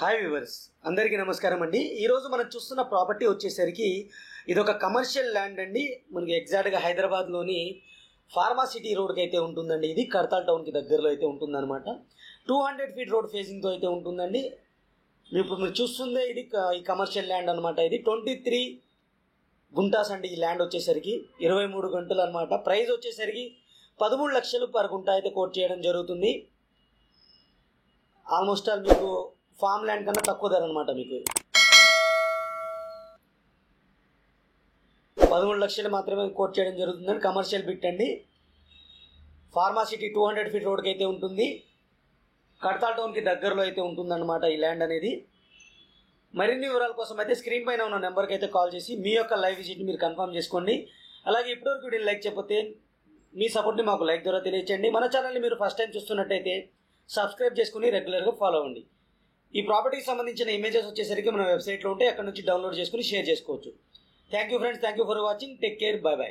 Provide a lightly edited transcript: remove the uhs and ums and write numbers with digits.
Hi viewers, అందరికీ నమస్కారం అండి. ఈరోజు మనం చూస్తున్న ప్రాపర్టీ వచ్చేసరికి ఇది ఒక కమర్షియల్ ల్యాండ్ అండి. మనకి ఎగ్జాక్ట్గా హైదరాబాద్లోని ఫార్మాసిటీ రోడ్కి అయితే ఉంటుందండి. ఇది కడతాల్ టౌన్కి దగ్గరలో అయితే ఉంటుందన్నమాట. 200 ఫీట్ రోడ్ ఫేసింగ్తో అయితే ఉంటుందండి. ఇప్పుడు మీరు చూస్తుందే ఇది ఈ కమర్షియల్ ల్యాండ్ అనమాట. ఇది 23 గుంటాస్ అండి. ఈ ల్యాండ్ వచ్చేసరికి 23 గంటలు అనమాట. ప్రైస్ వచ్చేసరికి 13 లక్షలు పర్ గుంట అయితే కోట్ చేయడం జరుగుతుంది. ఆల్మోస్ట్ ఆల్ మీకు ఫామ్ ల్యాండ్ కన్నా తక్కువ ధర అనమాట. మీకు 13 లక్షలు మాత్రమే కోట్ చేయడం జరుగుతుందని కమర్షియల్ బిట్ అండి. ఫార్మాసిటీ 200 ఫీట్ రోడ్కి అయితే ఉంటుంది. కడతాల్ టౌన్కి దగ్గరలో అయితే ఉంటుందన్నమాట ఈ ల్యాండ్ అనేది. మరిన్ని వివరాల కోసం అయితే స్క్రీన్ పైన ఉన్న నెంబర్కి అయితే కాల్ చేసి మీ యొక్క లైవ్ విజిట్ని మీరు కన్ఫర్మ్ చేసుకోండి. అలాగే ఇప్పటివరకు వీడియో లైక్ చేయకపోతే మీ సపోర్ట్ని మాకు లైక్ ద్వారా తెలియచేయండి. మన ఛానల్ని మీరు ఫస్ట్ టైం చూస్తున్నట్టయితే సబ్స్క్రైబ్ చేసుకుని రెగ్యులర్గా ఫాలో అవ్వండి. ఈ ప్రాపర్టీకి సంబంధించిన ఇమేజెస్ వచ్చేసరికి మన వెబ్సైట్లో ఉంటే అక్కడ నుంచి డౌన్లోడ్ చేసుకుని షేర్ చేసుకోవచ్చు. Thank you friends, thank you for watching. Take care, by by.